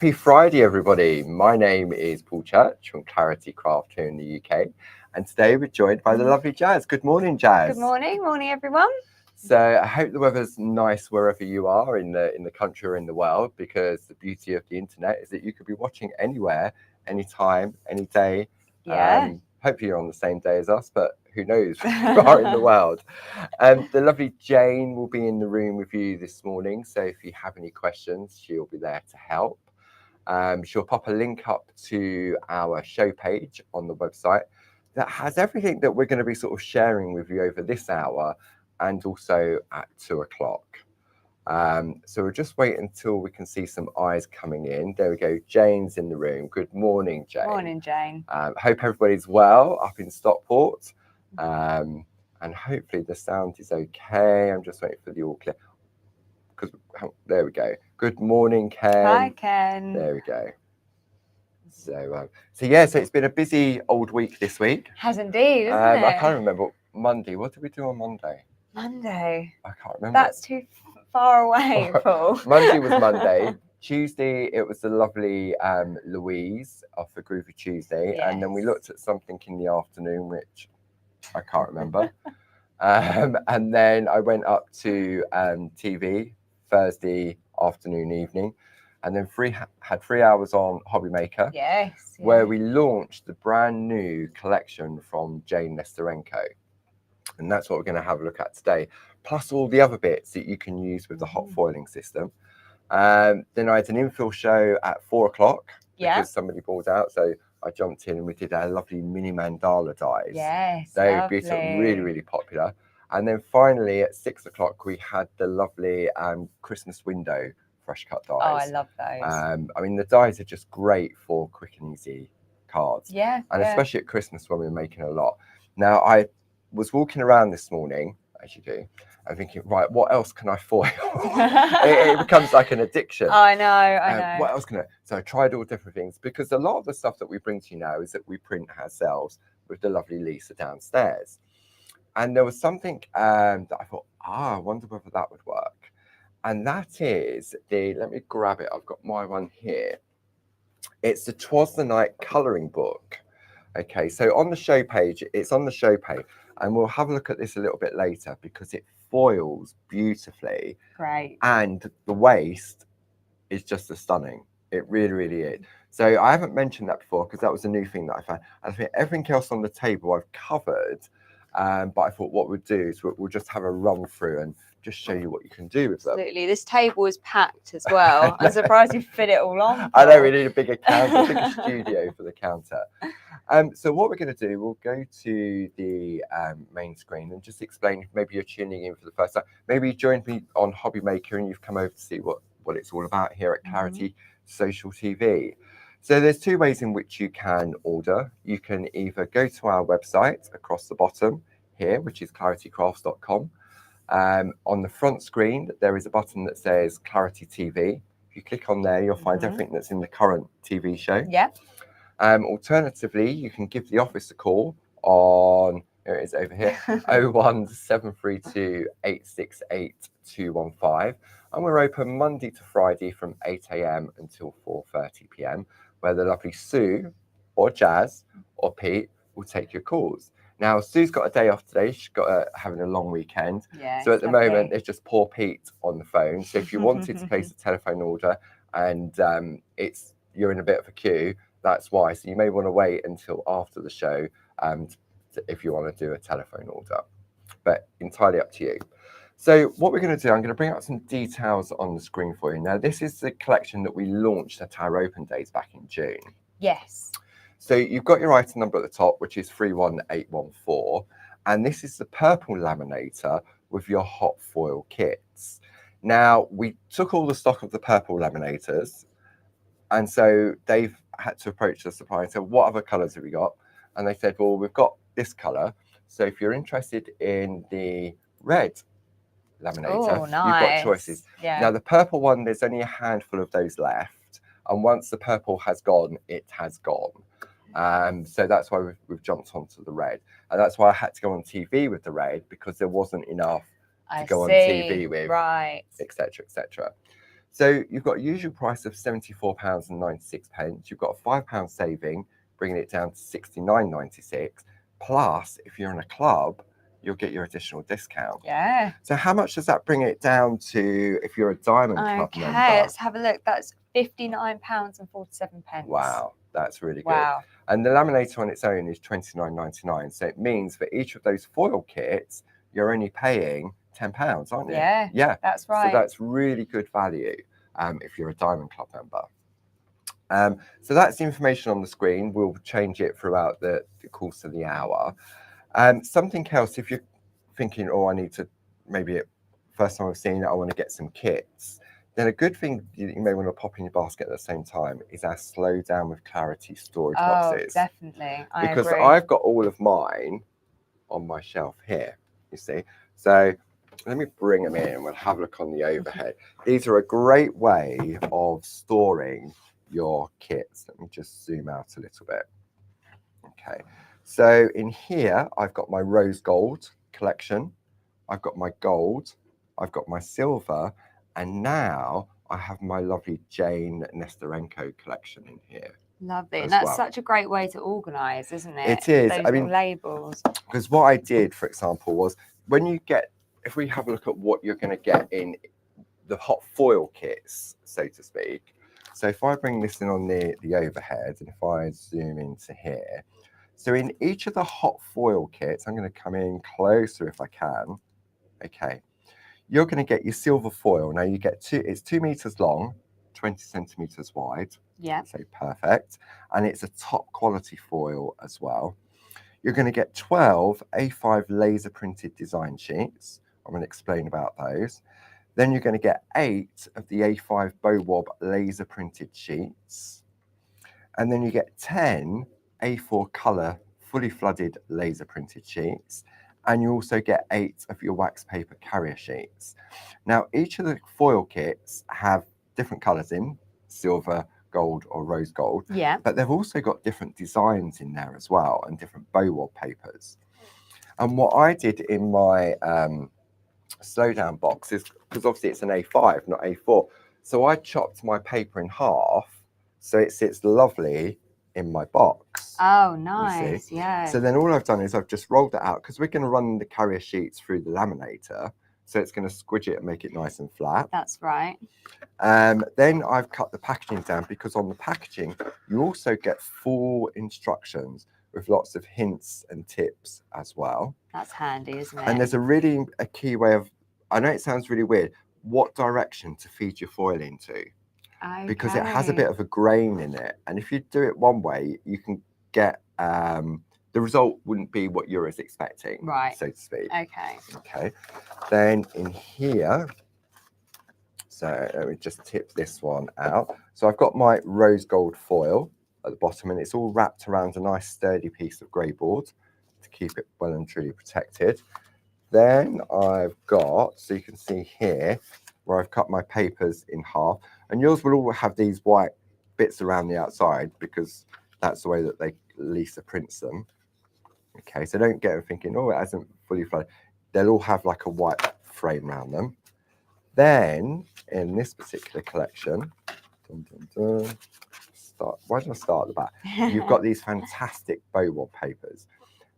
Happy Friday, everybody. My name is Paul Church from Clarity Craft here in the UK. And today we're joined by the lovely Jazz. Good morning, Jazz. Good morning. Morning, everyone. So I hope the weather's nice wherever you are in the country or in the world, because the beauty of the internet is that you could be watching anywhere, anytime, any day. Yeah. Hopefully you're on the same day as us, but who knows where you are in the world. The lovely Jayne will be in the room with you this morning. So if you have any questions, she'll be there to help. She'll pop a link up to our show page on the website that has everything that we're going to be sort of sharing with you over this hour and also at 2 o'clock. So we'll just wait until we can see some eyes coming in. There we go. Jayne's in the room. Good morning, Jayne. Morning, Jayne. Hope everybody's well up in Stockport. And hopefully the sound is okay. I'm just waiting for the all clear. There we go. Good morning, Ken. Hi, Ken. There we go. So it's been a busy old week this week. Has indeed, isn't it? I can't remember. Monday. What did we do on Monday? Monday. I can't remember. That's too far away, Paul. Monday was Monday. Tuesday, it was the lovely Louise off for Groovy Tuesday. Yes. And then we looked at something in the afternoon, which I can't remember. And then I went up to TV Thursday afternoon, evening. And then had 3 hours on Hobby Maker. Yes. Where we launched the brand new collection from Jayne Nestorenko. And that's what we're going to have a look at today, plus all the other bits that you can use with the hot foiling system. Then I had an infill show at 4 o'clock because somebody bought out. So I jumped in and we did our lovely mini mandala dies. Yes, they were lovely. beautiful, really, really popular. And then finally at 6 o'clock, we had the lovely Christmas window fresh cut dies. Oh, I love those. I mean, the dies are just great for quick and easy cards. Yeah. And especially at Christmas when we're making a lot. Now, I was walking around this morning, as you do, and thinking, right, what else can I foil? it becomes like an addiction. I know. What else can I? So I tried all different things, because a lot of the stuff that we bring to you now is that we print ourselves with the lovely Lisa downstairs. And there was something that I thought, I wonder whether that would work. And that is let me grab it. I've got my one here. It's the 'Twas the Night colouring book. Okay, so on the show page, it's on the show page. And we'll have a look at this a little bit later because it foils beautifully. Great. And the waist is just stunning. It really, really is. So I haven't mentioned that before because that was a new thing that I found. I think everything else on the table I've covered. But I thought what we'll do is we'll just have a run through and just show you what you can do with them. Absolutely. This table is packed as well. I'm surprised you fit it all on. I know we need a bigger counter, a bigger studio for the counter. So what we're going to do, we'll go to the main screen and just explain, if maybe you're tuning in for the first time. Maybe you joined me on Hobby Maker and you've come over to see what it's all about here at Clarity Social TV. So there's two ways in which you can order. You can either go to our website across the bottom here, which is claritycrafts.com. On the front screen, there is a button that says Clarity TV. If you click on there, you'll find everything that's in the current TV show. Yeah. Alternatively, you can give the office a call on, here it is over here, 01732 868 215. And we're open Monday to Friday from 8 a.m. until 4:30 p.m, where the lovely Sue or Jazz or Pete will take your calls. Now, Sue's got a day off today. She's got having a long weekend. Yeah, so at the moment, there's just poor Pete on the phone. So if you wanted to place a telephone order and you're in a bit of a queue, that's why. So you may want to wait until after the show if you want to do a telephone order. But entirely up to you. So what we're going to do, I'm going to bring up some details on the screen for you. Now, this is the collection that we launched at our open days back in June. Yes. So you've got your item number at the top, which is 31814. And this is the purple laminator with your hot foil kits. Now, we took all the stock of the purple laminators. And so they've had to approach the supplier and say, what other colours have we got? And they said, well, we've got this colour. So if you're interested in the red laminator, you've got choices. Yeah. Now, the purple one, there's only a handful of those left. And once the purple has gone, it has gone. So that's why we've jumped onto the red. And that's why I had to go on TV with the red, because there wasn't enough to go on TV with, right, etc., etc. So you've got a usual price of £74.96. You've got a £5 saving, bringing it down to £69.96. Plus, if you're in a club, you'll get your additional discount. Yeah. So how much does that bring it down to if you're a Diamond Club member? Okay, let's have a look. That's £59.47. Wow, that's really good. Wow. And the laminator on its own is £29.99. So it means for each of those foil kits, you're only paying £10, aren't you? Yeah, yeah, that's right. So that's really good value if you're a Diamond Club member. So that's the information on the screen. We'll change it throughout the course of the hour. Something else, if you're thinking, oh, I need to, maybe first time I've seen it, I want to get some kits, then a good thing you may want to pop in your basket at the same time is our Slow Down with Clarity storage boxes. Oh, definitely. Because agree. I've got all of mine on my shelf here, you see. So let me bring them in and we'll have a look on the overhead. These are a great way of storing your kits. Let me just zoom out a little bit. Okay, so in here, I've got my rose gold collection. I've got my gold. I've got my silver. And now I have my lovely Jayne Nestorenko collection in here. Lovely. And that's such a great way to organise, isn't it? It is. Those little labels. Because what I did, for example, was when you get, if we have a look at what you're going to get in the hot foil kits, so to speak. So if I bring this in on the overhead, and if I zoom into here, so in each of the hot foil kits, I'm going to come in closer if I can. Okay. You're going to get your silver foil. Now you get it's 2 meters long, 20 centimeters wide. Yeah. So perfect. And it's a top quality foil as well. You're going to get 12 A5 laser printed design sheets. I'm going to explain about those. Then you're going to get 8 of the A5 BOW-WOB laser printed sheets. And then you get 10 A4 color fully flooded laser printed sheets. And you also get 8 of your wax paper carrier sheets. Now, each of the foil kits have different colors in, silver, gold or rose gold. Yeah. But they've also got different designs in there as well and different BOW-WOB papers. And what I did in my slowdown box is, because obviously it's an A5, not A4. So I chopped my paper in half so it sits lovely in my box. Oh, nice. Yeah. So then all I've done is I've just rolled it out because we're going to run the carrier sheets through the laminator. So it's going to squidge it and make it nice and flat. That's right. Then I've cut the packaging down because on the packaging, you also get full instructions with lots of hints and tips as well. That's handy, isn't it? And there's a key way of, I know it sounds really weird, what direction to feed your foil into. Okay. Because it has a bit of a grain in it. And if you do it one way, you can get, the result wouldn't be what you're expecting, right, so to speak. Okay. Okay. Then in here, so let me just tip this one out. So I've got my rose gold foil at the bottom and it's all wrapped around a nice sturdy piece of grey board to keep it well and truly protected. Then I've got, so you can see here, where I've cut my papers in half. And yours will all have these white bits around the outside because that's the way that Lisa prints them. Okay, so don't get them thinking, oh, it hasn't fully flooded. They'll all have like a white frame around them. Then, in this particular collection, why did I start at the back? You've got these fantastic BOW-WOB papers.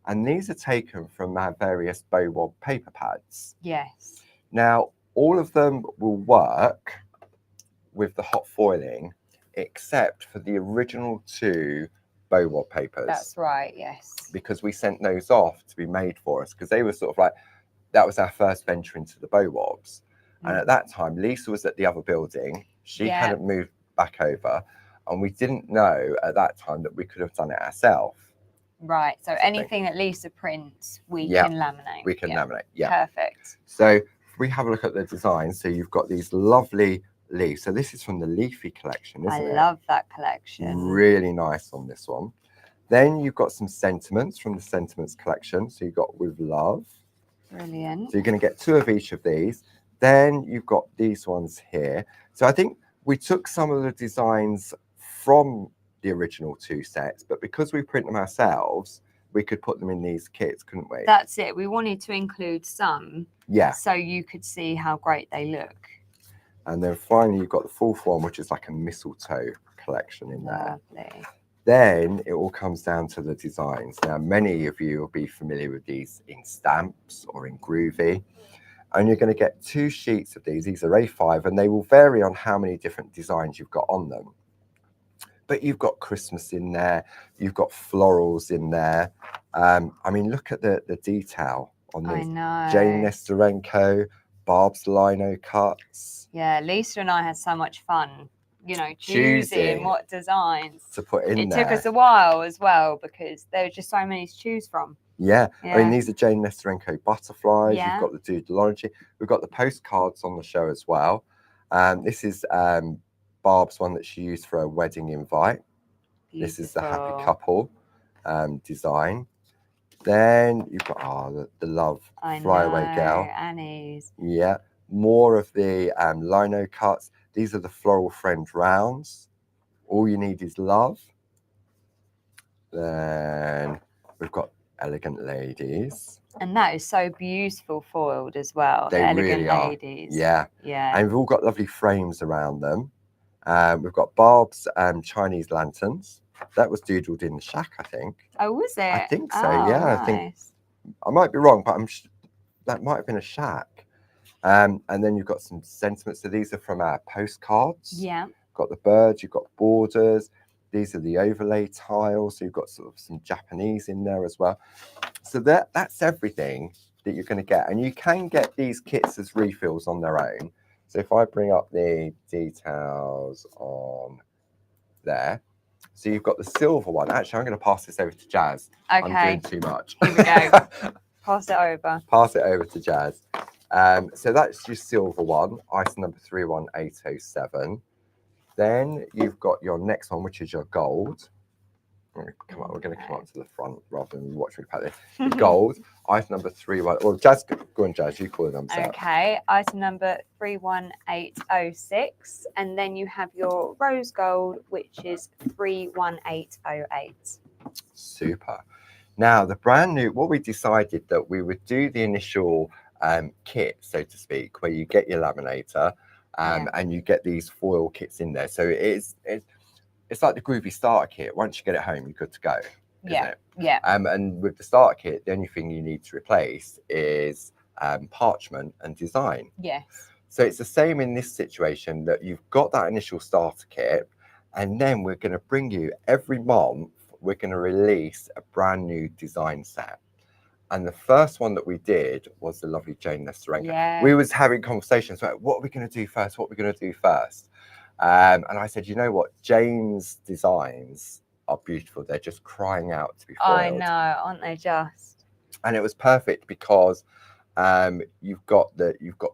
And these are taken from our various BOW-WOB paper pads. Yes. Now, all of them will work with the hot foiling, except for the original 2 BOW-WOB papers. That's right, yes. Because we sent those off to be made for us, because they were sort of like, that was our first venture into the BOW-WOBs. And at that time, Lisa was at the other building. She hadn't moved back over. And we didn't know at that time that we could have done it ourselves. Right. So anything that Lisa prints, we can laminate. We can laminate. Yeah. Perfect. So if we have a look at the design, so you've got these lovely leaves. So this is from the Leafy collection, isn't it? I love that collection. Really nice on this one. Then you've got some sentiments from the sentiments collection. So you've got with love. Brilliant. So you're going to get 2 of each of these. Then you've got these ones here. So I think we took some of the designs from the original 2 sets, but because we print them ourselves, we could put them in these kits, couldn't we? That's it. We wanted to include some, yeah, so you could see how great they look. And then finally, you've got the fourth one, which is like a mistletoe collection in there. Lovely. Then it all comes down to the designs. Now, many of you will be familiar with these in stamps or in Groovy. And you're going to get 2 sheets of these. These are A5, and they will vary on how many different designs you've got on them. But you've got Christmas in there. You've got florals in there. I mean, look at the detail on I these. know. Jayne Nestorenko, Barb's lino cuts. Yeah, Lisa and I had so much fun, you know, Choosing choosing what designs to put in it there. took us a while as well because there were just so many to choose from. Yeah. Yeah. I mean, these are Jayne Nestorenko butterflies. Yeah. You've got the doodleology. We've got the postcards on the show as well. This is Barb's one that she used for a wedding invite. Beautiful. This is the happy couple design. Then you've got the love flyaway girl. Annie's. Yeah. More of the lino cuts. These are the floral friend rounds. All you need is love. Then we've got elegant ladies. And that is so beautiful foiled as well. They the elegant really are. ladies. Yeah. Yeah. And we've all got lovely frames around them. We've got Barb's Chinese lanterns. That was doodled in the shack, I think. Oh, was it? I think so. Oh, Yeah, nice. I think I might be wrong, but that might have been a shack. And then you've got some sentiments. So these are from our postcards. Yeah. Got the birds. You've got borders. These are the overlay tiles. So you've got sort of some Japanese in there as well. So that's everything that you're going to get. And you can get these kits as refills on their own. So if I bring up the details on there. So you've got the silver one. Actually, I'm going to pass this over to Jazz. Okay. I'm doing too much. Here we go. Pass it over. Pass it over to Jazz. So that's your silver one, item number 31807. Then you've got your next one, which is your gold. We're going to come up to the front rather than watch me pack this. The gold, item number 31. Well, Jazz, go on, Jazz, you call the numbers out. Okay, item number 31806. And then you have your rose gold, which is 31808. Super. Now, the brand new, what we decided that we would do the initial kit, so to speak, where you get your laminator and you get these foil kits in there. So it's like the Groovy starter kit. Once you get it home, you're good to go. Yeah. It? Yeah. And with the starter kit, the only thing you need to replace is parchment and design. Yes. So it's the same in this situation, that you've got that initial starter kit, and then we're going to bring you every month, we're going to release a brand new design set. And the first one that we did was the lovely Jayne Nestorenko. Yeah. We was having conversations about what are we going to do first, what we're going to do first. And I said, you know what, Jayne's designs are beautiful. They're just crying out to be foiled. I know, aren't they just? And it was perfect because you've got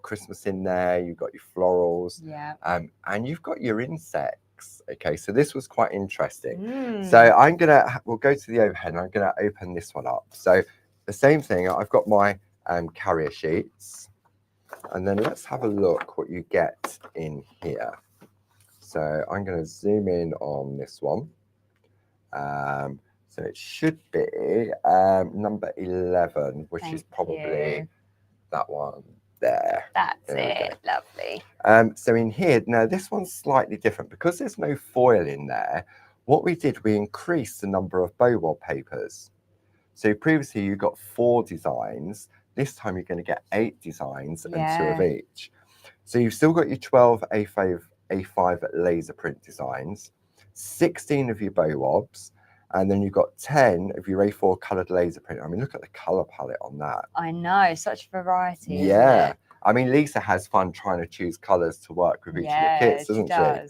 Christmas in there, you've got your florals, and you've got your insects. Okay, so this was quite interesting. So we'll go to the overhead and I'm gonna open this one up. So the same thing, I've got my carrier sheets, and then let's have a look what you get in here. So I'm going to zoom in on this one. So it should be number 11, which is probably that one there. That's it. Lovely. So in here, now this one's slightly different because there's no foil in there. What we did, we increased the number of BOW-WOB papers. So previously you got 4 designs. This time you're going to get 8 designs and 2 of each. So you've still got your 12 A5 laser print designs, 16 of your BOW-WOBs, and then you've got 10 of your A4 coloured laser print. I mean, look at the colour palette on that. I know, such variety. Yeah. Isn't it? I mean, Lisa has fun trying to choose colours to work with each of the kits, doesn't she?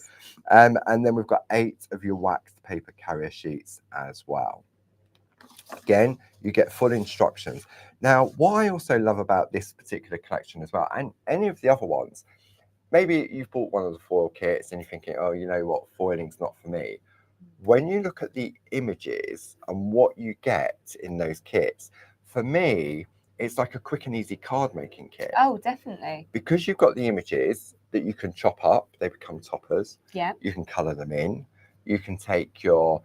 And then we've got 8 of your waxed paper carrier sheets as well. Again, you get full instructions. Now, what I also love about this particular collection as well, and any of the other ones, maybe you've bought one of the foil kits and you're thinking, oh, you know what, foiling's not for me. When you look at the images and what you get in those kits, for me, it's like a quick and easy card making kit. Oh, definitely. Because you've got the images that you can chop up, they become toppers. Yeah. You can colour them in. You can take your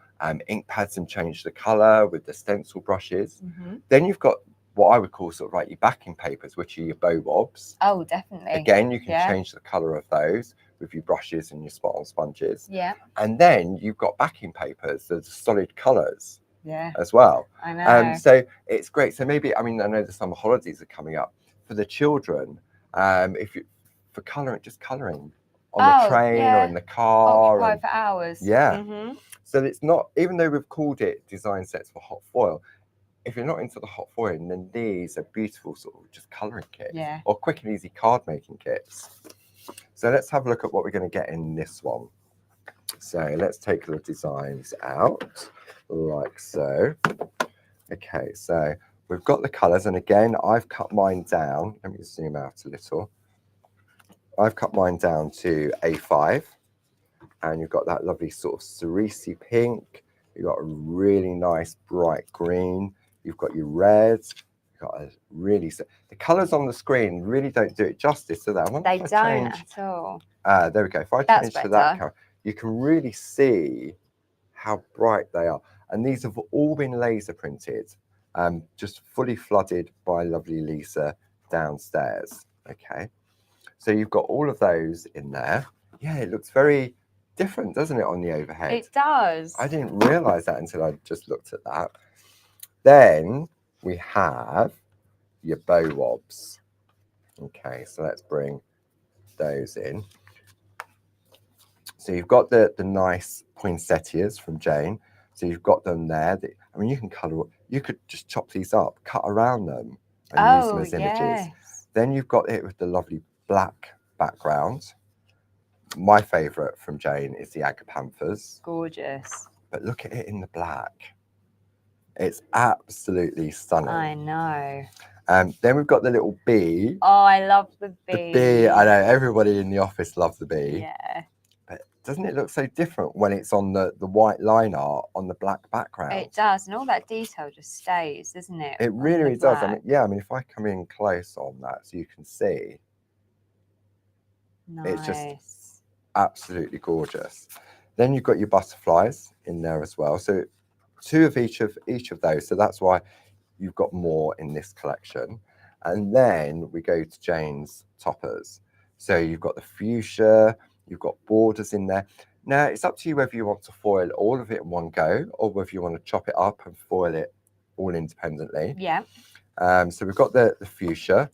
ink pads and change the colour with the stencil brushes. Then you've got what I would call sort of like your backing papers, which are your BOW-WOBs. Oh, definitely. Again, you can Yeah. change the colour of those with your brushes and your spot-on sponges. Yeah. And then you've got backing papers, there's solid colours as well. I know. So it's great. So maybe, I mean, I know the summer holidays are coming up. For the children, if you, for colouring, just colouring on the train or in the car. Occupy for hours. Yeah. So it's not, even though we've called it design sets for hot foil, if you're not into the hot foil, then these are beautiful sort of just colouring kits. Yeah. Or quick and easy card making kits. So let's have a look at what we're going to get in this one. So let's take the designs out like so. Okay, so we've got the colours, and again, I've cut mine down. Let me zoom out a little. I've cut mine down to A5, and you've got that lovely sort of cerise pink. You've got a really nice bright green. You've got your red. You've got a really, the colours on the screen really don't do it justice, do they? They don't at all. There we go. If I change to that color, you can really see how bright they are. And these have all been laser printed, just fully flooded by lovely Lisa downstairs. Okay, so you've got all of those in there. Yeah, it looks very different, doesn't it, on the overhead? It does. I didn't realize that until I just looked at that. Then we have your BOW-WOBs. Okay, so let's bring those in. So you've got the nice poinsettias from Jayne. So you've got them there. I mean, you can colour, you could just chop these up, cut around them, and use them as images. Then you've got it with the lovely black background. My favourite from Jayne is the agapanthus. Gorgeous. But look at it in the black. It's absolutely stunning. I know. Then we've got the little bee. Oh, I love the bee. The bee, I know, everybody in the office loves the bee. Yeah. But doesn't it look so different when it's on the white line art on the black background? It does, and all that detail just stays, doesn't it? It really does. I mean, yeah, I mean, if I come in close on that so you can see, it's just absolutely gorgeous. Then you've got your butterflies in there as well. So 2 of each of those. So that's why you've got more in this collection. And then we go to Jayne's toppers. So you've got the fuchsia, you've got borders in there. Now it's up to you whether you want to foil all of it in one go or whether you want to chop it up and foil it all independently. Yeah. So we've got the fuchsia,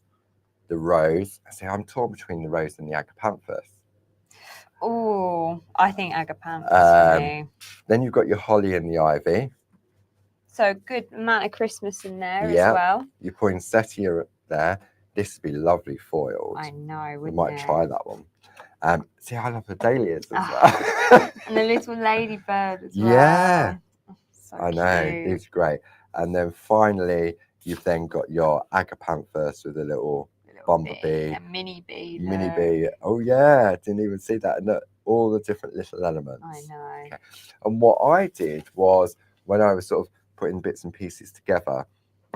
the rose. I say I'm torn between the rose and the agapanthus. Oh, I think agapanthus for me. Then you've got your holly and the ivy. So good amount of Christmas in there as well. Your poinsettia there. This would be lovely foiled. I know, we might try that one. See, I love the dahlias as well. And the little ladybird as well. Yeah. So I know, cute. these are great. And then finally, you've then got your agapanthus with a little bumblebee. A mini bee. Mini bee. Oh yeah, I didn't even see that. And look, all the different little elements. I know. Okay. And what I did was, when I was sort of putting bits and pieces together,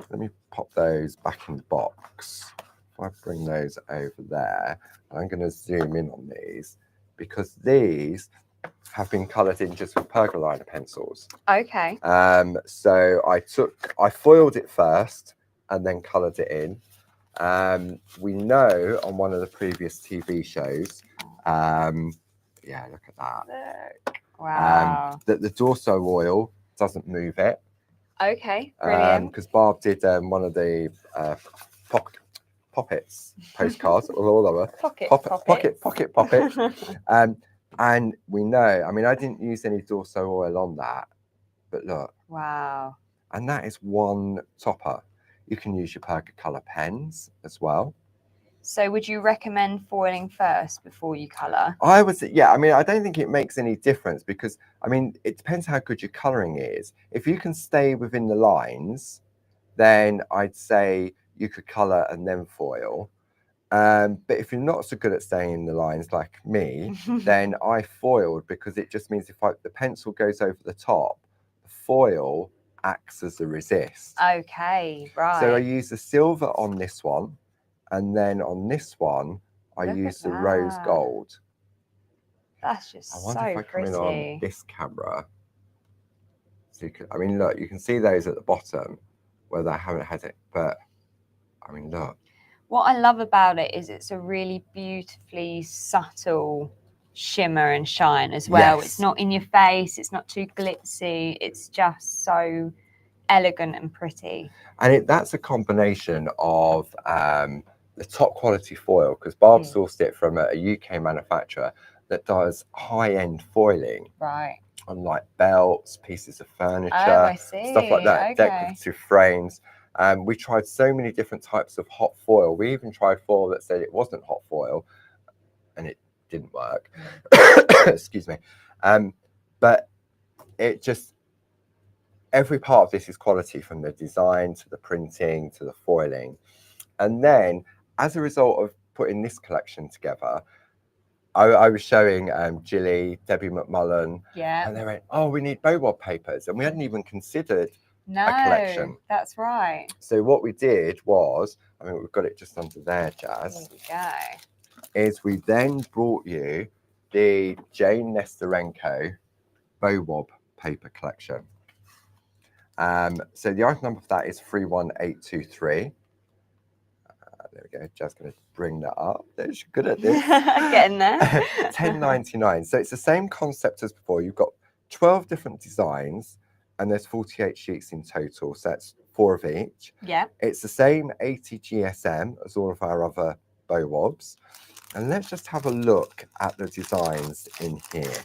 let me pop those back in the box. If I bring those over there, I'm going to zoom in on these because these have been coloured in just with pergoliner pencils. Okay. So I foiled it first and then coloured it in. We know on one of the previous TV shows, yeah, look at that. Look. Wow. That the Dorso oil doesn't move it. Okay, brilliant. Because Barb did one of the poppets postcards, all of them. Pocket poppet. And we know, I mean, I didn't use any Dorso oil on that, but look. Wow. And that is one topper. You can use your Pergocolour pens as well. So would you recommend foiling first before you colour? I would say, yeah, I mean, I don't think it makes any difference because, I mean, it depends how good your colouring is. If you can stay within the lines, then I'd say you could colour and then foil. But if you're not so good at staying in the lines like me, then I foiled because it just means if the pencil goes over the top, the foil acts as a resist. Okay, right. So I use the silver on this one. And then on this one, I use the rose gold. That's just so pretty. I wonder if I come in on this camera. So you can, I mean, look, you can see those at the bottom where they haven't had it. But I mean, look. What I love about it is it's a really beautifully subtle shimmer and shine as well. Yes. It's not in your face, it's not too glitzy, it's just so elegant and pretty. And that's a combination of the top quality foil, because Barb sourced it from a UK manufacturer that does high-end foiling. Right. On like belts, pieces of furniture, I see. stuff like that, Okay. decorative frames. We tried so many different types of hot foil. We even tried foil that said it wasn't hot foil, and it didn't work. Excuse me. But it just, every part of this is quality, from the design to the printing to the foiling. And then, as a result of putting this collection together, I was showing Jilly, Debbie McMullen, and they went, "Oh, we need BOW-WOB papers," and we hadn't even considered a collection. That's right. So what we did was, I mean, we've got it just under there, Jazz. There we go. Is we then brought you the Jayne Nestorenko BOW-WOB paper collection. So the item number for that is 31823. There we go. Jazz going to bring that up. She's good at this. Getting there. 10.99. So it's the same concept as before. You've got 12 different designs, and there's 48 sheets in total. So that's 4 of each. Yeah. It's the same 80 GSM as all of our other BOW-WOBs. And let's just have a look at the designs in here,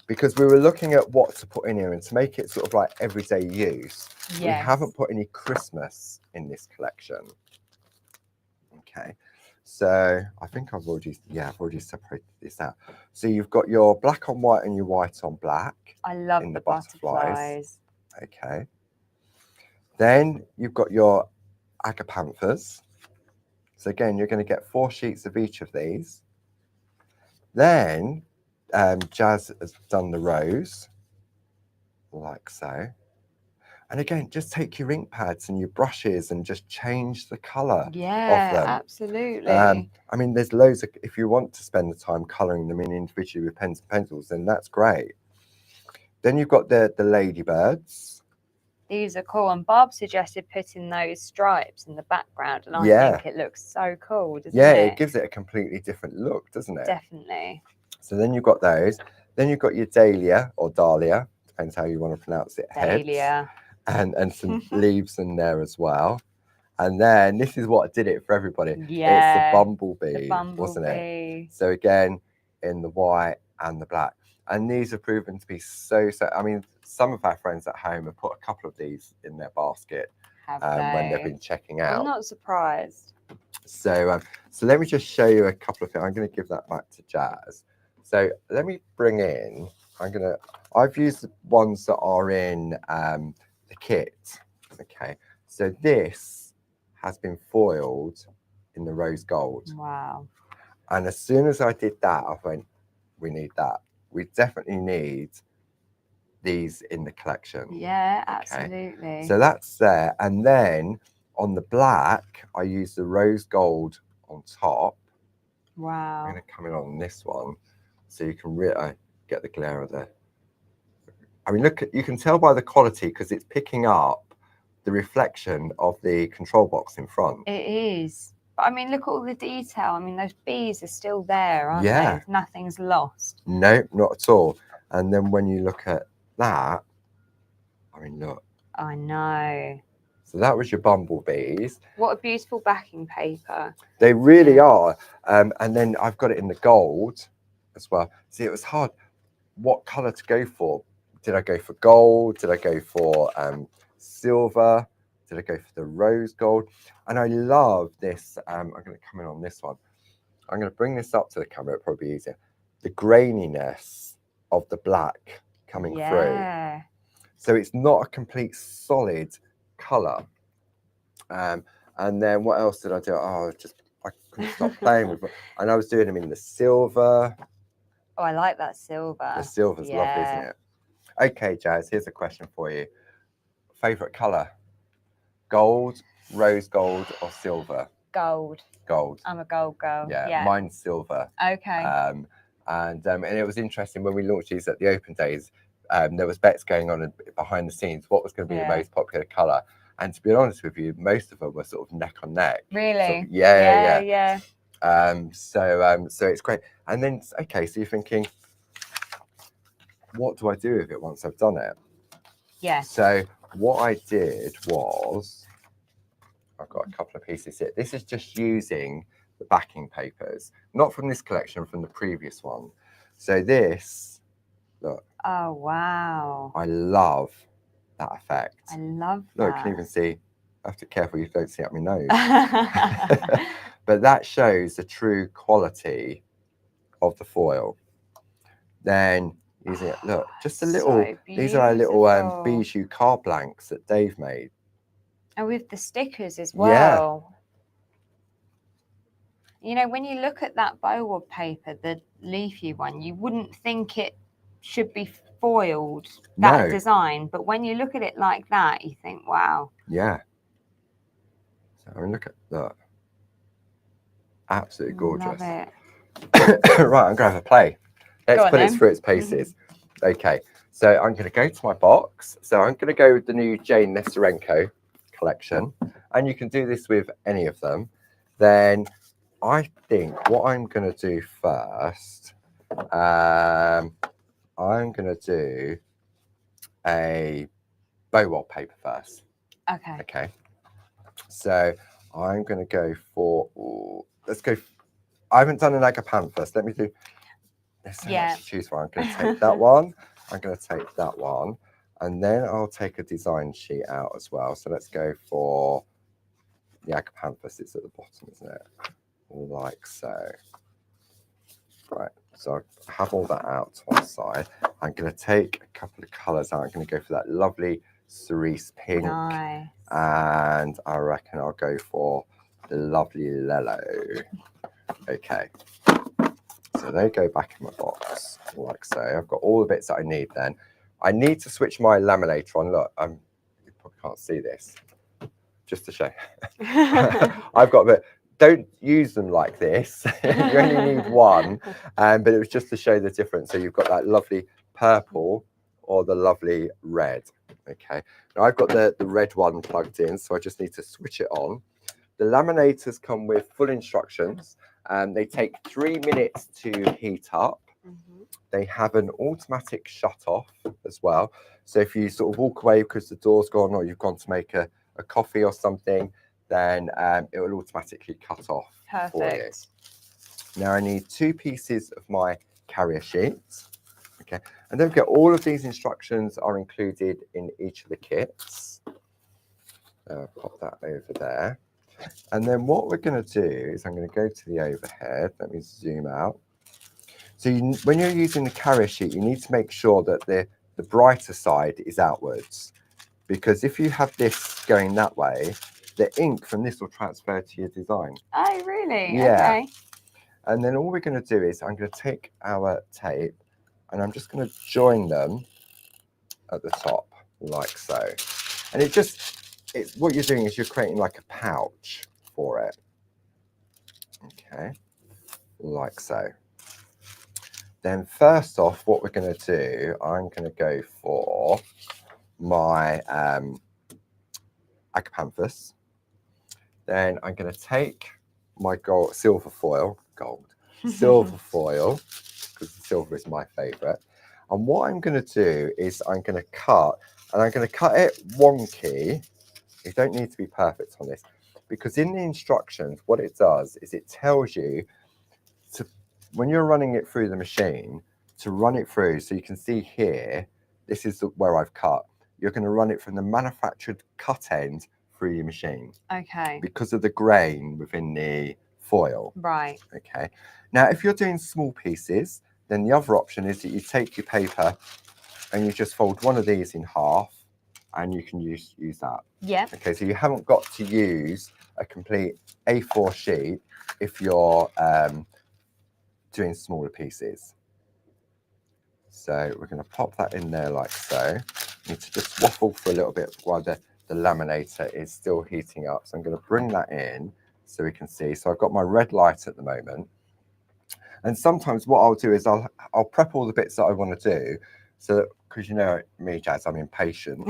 because we were looking at what to put in here and to make it sort of like everyday use. Yes. We haven't put any Christmas in this collection. Okay, so I think I've already separated this out. So you've got your black on white and your white on black. I love the butterflies. Okay. Then you've got your agapanthers. So again, you're going to get 4 sheets of each of these. Then Jazz has done the rose, like so. And again, just take your ink pads and your brushes and just change the colour of them. Yeah, absolutely. I mean, there's loads of, if you want to spend the time colouring them in individually with pens and pencils, then that's great. Then you've got the ladybirds. These are cool. And Bob suggested putting those stripes in the background. And I think it looks so cool, doesn't it? Yeah, it gives it a completely different look, doesn't it? Definitely. So then you've got those. Then you've got your dahlia or dahlia, depends how you want to pronounce it. Dahlia. And some leaves in there as well. And then this is what did it for everybody. Yeah. It's the bumblebee, wasn't it? So again, in the white and the black. And these have proven to be so, I mean, some of our friends at home have put a couple of these in their basket when they've been checking out. I'm not surprised. So, so let me just show you a couple of things. I'm going to give that back to Jazz. So let me bring in, I've used the ones that are in the kit. Okay, so this has been foiled in the rose gold. Wow. And as soon as I did that, I went, we need that. We definitely need these in the collection. Yeah, absolutely. So that's there. And then on the black, I used the rose gold on top. Wow. I'm going to come in on this one so you can really get the glare of the, I mean, look, you can tell by the quality because it's picking up the reflection of the control box in front. It is. But I mean, look at all the detail. I mean, those bees are still there, aren't they? Nothing's lost. No, not at all. And then when you look at that, I mean, look. I know. So that was your bumblebees. What a beautiful backing paper. They really are. And then I've got it in the gold as well. See, it was hard. What colour to go for? Did I go for gold? Did I go for silver? Did I go for the rose gold? And I love this. I'm going to come in on this one. I'm going to bring this up to the camera. It'll probably be easier. The graininess of the black coming through. So it's not a complete solid colour. And then what else did I do? Oh, I couldn't stop playing with it. And I was doing them in the silver. Oh, I like that silver. The silver's lovely, isn't it? Okay, Jazz, here's a question for you. Favourite colour? Gold, rose gold, or silver? Gold. Gold. I'm a gold girl. Yeah. Mine's silver. Okay. And it was interesting when we launched these at the open days. There was bets going on behind the scenes. What was going to be the most popular colour? And to be honest with you, most of them were sort of neck on neck. Really? Sort of, yeah. Yeah. So it's great. And then, okay, so you're thinking, what do I do with it once I've done it? Yeah. So what I did was, I've got a couple of pieces here. This is just using the backing papers, not from this collection, from the previous one. So this, look. Oh, wow. I love that effect. I love that. Look, you can even see, I have to be careful you don't see up my nose. But that shows the true quality of the foil. Then using it, look, just a little, So these are our little beautiful. bijou card blanks that Dave made. And with the stickers as well. You know, when you look at that BOW-WOB paper, the leafy one, you wouldn't think it should be foiled, that design. But when you look at it like that, you think, wow. Yeah. So I mean, look at that. Absolutely gorgeous. Love it. Right, I'm going to have a play. Let's put it through its paces. Okay, so I'm going to go to my box. So I'm going to go with the new Jayne Nestorenko collection. And you can do this with any of them. Then I think what I'm going to do first, I'm going to do a BOW-WOB paper first. Okay. Okay. So I'm going to go for, let's go. I haven't done an agapanthus. Let me do, there's so much to choose for. I'm going to take that one. I'm going to take that one. And then I'll take a design sheet out as well. So let's go for the agapanthus. It's at the bottom, isn't it? Like so. Right. So I have all that out to one side. I'm going to take a couple of colours out. I'm going to go for that lovely cerise pink. Nice. And I reckon I'll go for the lovely yellow. Okay. So they go back in my box, like so. I've got all the bits that I need then. I need to switch my laminator on. Look, you probably can't see this. Just to show. I've got, but don't use them like this. You only need one. But it was just to show the difference. So you've got that lovely purple or the lovely red. Okay. Now I've got the red one plugged in, so I just need to switch it on. The laminators come with full instructions. They take 3 minutes to heat up. They have an automatic shut off as well. So if you sort of walk away because the door's gone or you've gone to make a coffee or something, then it will automatically cut off for you. Now I need 2 pieces of my carrier sheets. Okay, and don't forget, all of these instructions are included in each of the kits. Pop that over there. And then what we're going to do is I'm going to go to the overhead. Let me zoom out. So when you're using the carrier sheet, you need to make sure that the brighter side is outwards. Because if you have this going that way, the ink from this will transfer to your design. Oh, really? Yeah. Okay. And then all we're going to do is I'm going to take our tape and I'm just going to join them at the top, like so. And what you're doing is you're creating like a pouch for it. Okay, like so. Then first off, what we're going to do, I'm going to go for my agapanthus. Then I'm going to take my silver foil, because the silver is my favourite. And what I'm going to do is I'm going to cut, and I'm going to cut it wonky. You don't need to be perfect on this, because in the instructions, what it does is it tells you to, when you're running it through the machine, to run it through. So you can see here, this is where I've cut. You're going to run it from the manufactured cut end through your machine. Okay. Because of the grain within the foil. Right. Okay. Now, if you're doing small pieces, then the other option is that you take your paper and you just fold one of these in half, and you can use that. Yeah. Okay, so you haven't got to use a complete A4 sheet if you're doing smaller pieces. So we're going to pop that in there like so. You need to just waffle for a little bit while the laminator is still heating up. So I'm going to bring that in so we can see. So I've got my red light at the moment. And sometimes what I'll do is I'll prep all the bits that I want to do, so that because you know me, Jazz, I'm impatient.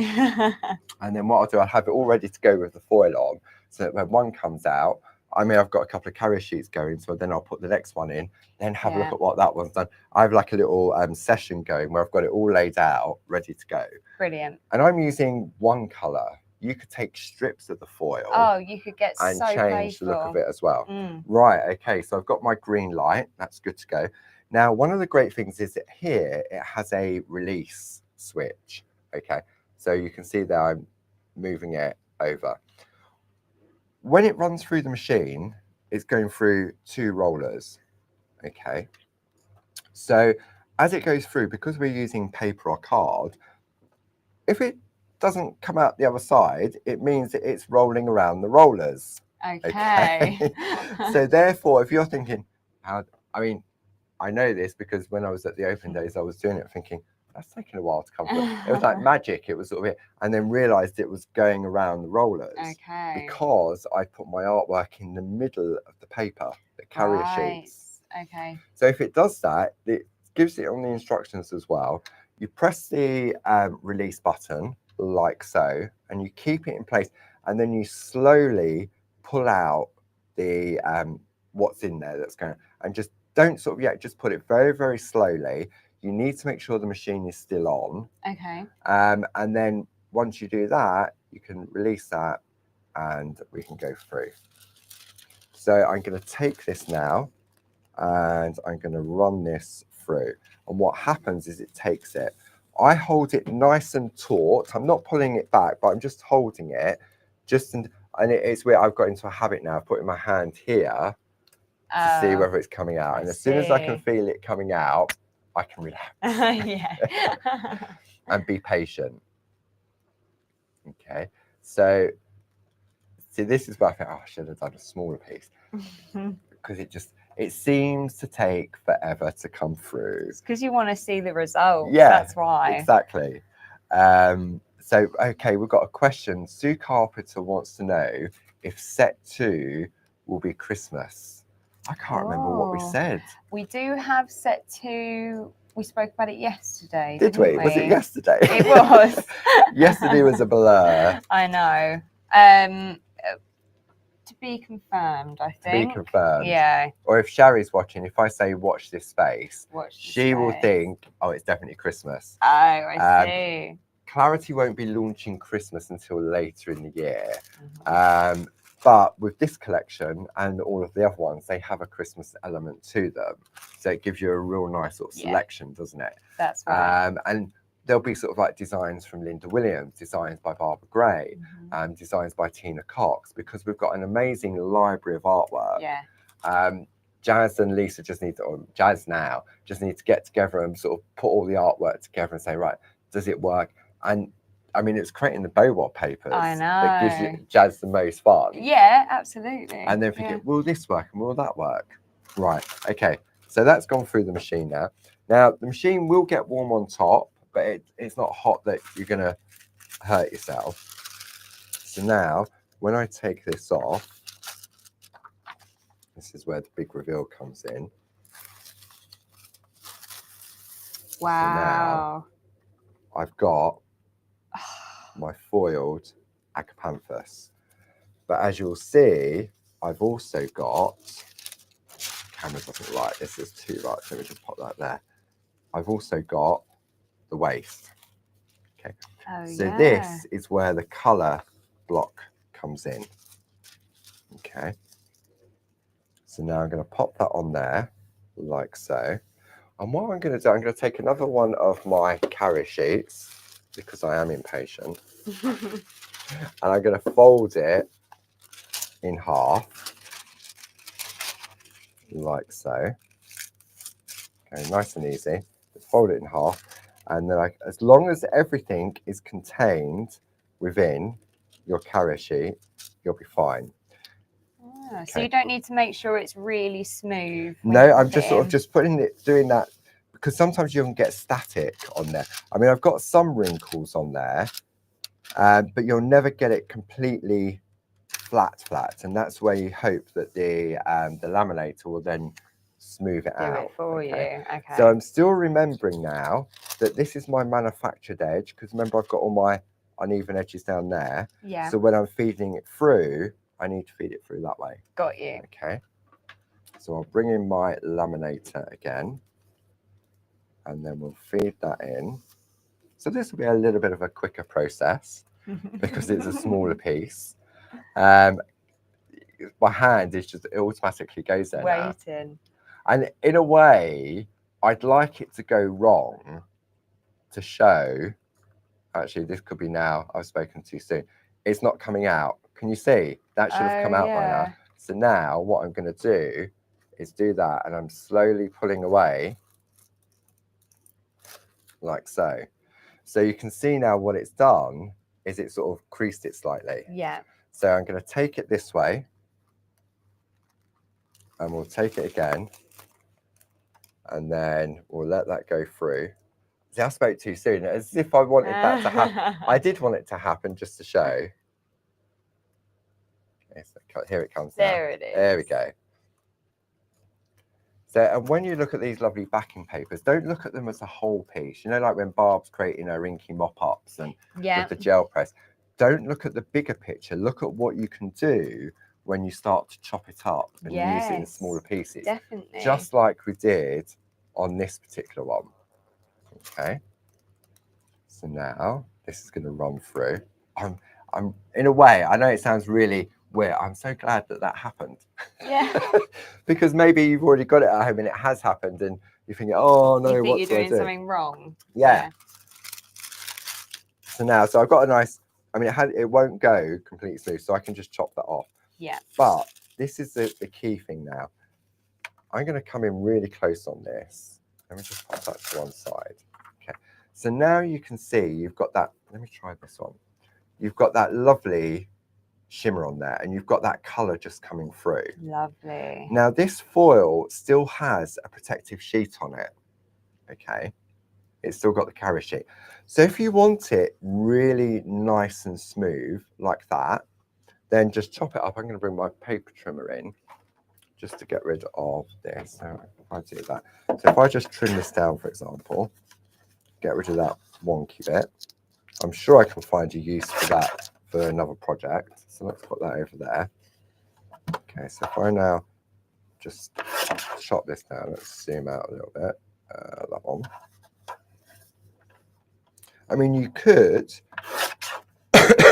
And then what I'll do, I'll have it all ready to go with the foil on, so that when one comes out, I mean, I've got a couple of carrier sheets going, so then I'll put the next one in, then have a look at what that one's done. I have like a little session going where I've got it all laid out, ready to go. Brilliant. And I'm using one colour. You could take strips of the foil. Oh, you could get and so change playful. the look of it as well. Right, okay, so I've got my green light. That's good to go. Now, one of the great things is that here it has a release switch. Okay, so you can see that I'm moving it over. When it runs through the machine, it's going through 2 rollers. Okay, so as it goes through, because we're using paper or card, if it doesn't come out the other side, it means that it's rolling around the rollers. Okay. So therefore, if you're thinking, I mean, I know this because when I was at the open days, I was doing it thinking, that's taking a while to come through. It was like magic. It was sort of it. And then realized it was going around the rollers. Okay. Because I put my artwork in the middle of the paper, the carrier sheets. Okay. So if it does that, it gives it on the instructions as well. You press the release button like so, and you keep it in place, and then you slowly pull out the what's in there that's going, and just don't sort of just put it very, very slowly. You need to make sure the machine is still on. Okay. And then once you do that, you can release that, and we can go through. So I'm going to take this now, and I'm going to run this through. And what happens is it takes it. I hold it nice and taut. I'm not pulling it back, but I'm just holding it. And it's weird. I've got into a habit now of putting my hand here to see whether it's coming out. And as soon as I can feel it coming out, I can relax. Yeah. And be patient. Okay. So, see, this is where I think, oh, I should have done a smaller piece. Because it seems to take forever to come through. It's because you want to see the results. Yeah, that's why. Exactly. So, okay, we've got a question. Sue Carpenter wants to know if set 2 will be Christmas. I can't remember what we said. We do have set 2. We spoke about it yesterday. Did we? Was it yesterday? It was. Yesterday was a blur. I know. To be confirmed, I think. To be confirmed. Yeah. Or if Sherry's watching, if I say watch this space, she will think, oh, it's definitely Christmas. Oh, I see. Clarity won't be launching Christmas until later in the year. But with this collection and all of the other ones, they have a Christmas element to them. So it gives you a real nice sort of selection, doesn't it? That's right. And there'll be sort of like designs from Linda Williams, designs by Barbara Gray, designs by Tina Cox, because we've got an amazing library of artwork. Yeah. Jazz and Lisa just need to, or Jazz now, just need to get together and sort of put all the artwork together and say, right, does it work? And I mean, it's creating the BOW-WOB papers. I know. That gives you Jazz the most fun. Yeah, absolutely. And then thinking, will this work and will that work? Right, okay. So that's gone through the machine now. Now, the machine will get warm on top, but it's not hot that you're going to hurt yourself. So now, when I take this off, this is where the big reveal comes in. Wow. So now, I've got my foiled Agapanthus. But as you'll see, I've also got, camera doesn't like this, is too right, so we just pop that there. I've also got the waist. Okay. Oh, so this is where the colour block comes in. Okay. So now I'm going to pop that on there, like so. And what I'm going to do, I'm going to take another one of my carrier sheets, because I am impatient. And I'm going to fold it in half, like so. Okay, nice and easy. Just fold it in half, and then as long as everything is contained within your carrier sheet, you'll be fine. Okay. So you don't need to make sure it's really smooth. No, I'm just sort of just doing that, because sometimes you can get static on there. I mean, I've got some wrinkles on there, but you'll never get it completely flat, and that's where you hope that the laminator will then smooth it Do out. it for you. Okay. So I'm still remembering now that this is my manufactured edge, because remember I've got all my uneven edges down there. Yeah. So when I'm feeding it through, I need to feed it through that way. Got you. Okay. So I'll bring in my laminator again, and then we'll feed that in. So this will be a little bit of a quicker process because it's a smaller piece. My hand is just, it automatically goes there now. Waiting. And in a way, I'd like it to go wrong to show, actually this could be now, I've spoken too soon. It's not coming out. Can you see? That should have come out by now. So now what I'm going to do is do that, and I'm slowly pulling away like so. So you can see now what it's done is it sort of creased it slightly. Yeah. So I'm going to take it this way, and we'll take it again, and then we'll let that go through. See, I spoke too soon, as if I wanted that to happen. I did want it to happen just to show. Okay, so here it comes now. There it is. There we go. So, and when you look at these lovely backing papers, don't look at them as a whole piece. You know, like when Barb's creating her inky mop-ups and with the gel press, don't look at the bigger picture. Look at what you can do when you start to chop it up and use it in smaller pieces. Definitely. Just like we did on this particular one. Okay. So now this is going to run through. I'm in a way, I know it sounds really weird. I'm so glad that that happened. Yeah. Because maybe you've already got it at home and it has happened, and you think, oh no, you think what you're doing something wrong. Yeah. So now, so I've got a nice, I mean, it won't go completely smooth, so I can just chop that off. Yeah. But this is the key thing now. I'm going to come in really close on this. Let me just put that to one side. Okay. So now you can see you've got that. Let me try this one. You've got that lovely shimmer on there, and you've got that color just coming through. Lovely. Now this foil still has a protective sheet on it. Okay. It's still got the carrier sheet. So if you want it really nice and smooth like that, then just chop it up. I'm going to bring my paper trimmer in just to get rid of this. So if I do that, so if I just trim this down, for example, get rid of that wonky bit. I'm sure I can find a use for that for another project. So let's put that over there. Okay, so if I now just chop this down, let's zoom out a little bit. That one. I mean, you could,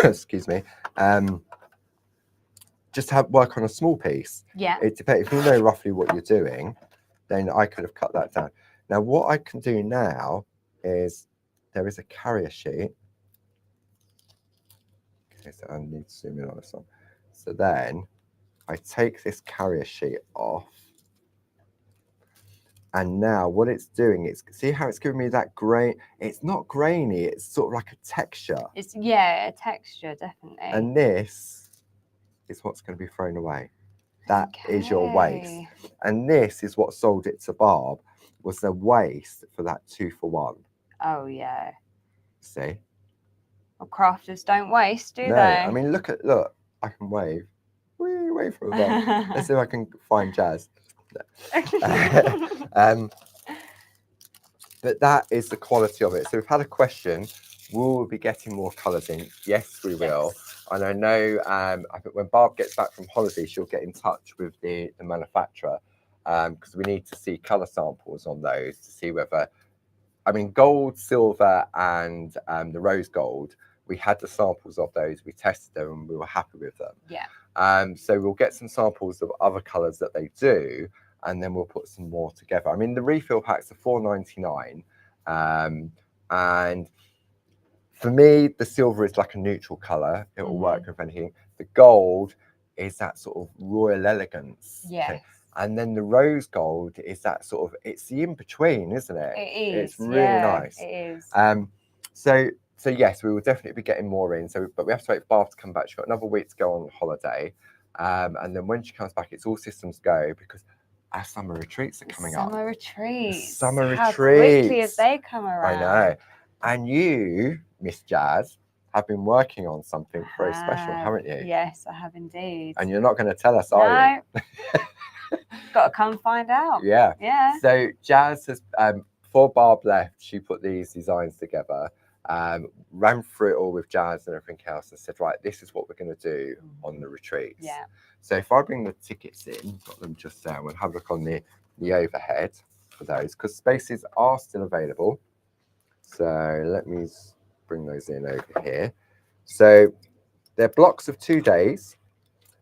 excuse me, just work on a small piece. Yeah. It depends. If you know roughly what you're doing, then I could have cut that down. Now, what I can do now is there is a carrier sheet. Okay, so I need to zoom in on this one. So then I take this carrier sheet off. And now what it's doing is, see how it's giving me that grain? It's not grainy, it's sort of like a texture. It's, yeah, a texture, definitely. And this is what's going to be thrown away. That is your waste. And this is what sold it to Barb, was the waste for that 2-for-1. Oh, yeah. See? Well, crafters don't waste, do No, they? I mean, look, I can wave. Wave for a bit. Let's see if I can find Jazz. But that is the quality of it. So we've had a question, will we be getting more colours in? Yes, we will. Yes. And I know I think when Barb gets back from holiday, she'll get in touch with the manufacturer, because we need to see colour samples on those to see whether, I mean, gold, silver and the rose gold, we had the samples of those, we tested them and we were happy with them. Yeah. So we'll get some samples of other colours that they do, and then we'll put some more together. I mean, the refill packs are $4.99, and for me, the silver is like a neutral colour. It will work with anything. The gold is that sort of royal elegance. Yes. thing. And then the rose gold is that sort of, it's the in-between, isn't it? It is. It's really nice. It is. So yes, we will definitely be getting more in. So, but we have to wait for Barb to come back. She's got another week to go on holiday. And then when she comes back, it's all systems go, because our summer retreats are coming up. Summer retreats. Summer How retreats. quickly have they come around? I know. And you, Miss Jazz, have been working on something very special, haven't you? Yes, I have indeed. And you're not going to tell us, are you? Got to come find out. Yeah. Yeah. So Jazz has, before Barb left, she put these designs together, ran through it all with Jazz and everything else, and said, right, this is what we're going to do on the retreats. Yeah. So if I bring the tickets in, got them just there, we'll have a look on the overhead for those, because spaces are still available. So let me bring those in over here. So they're blocks of 2 days.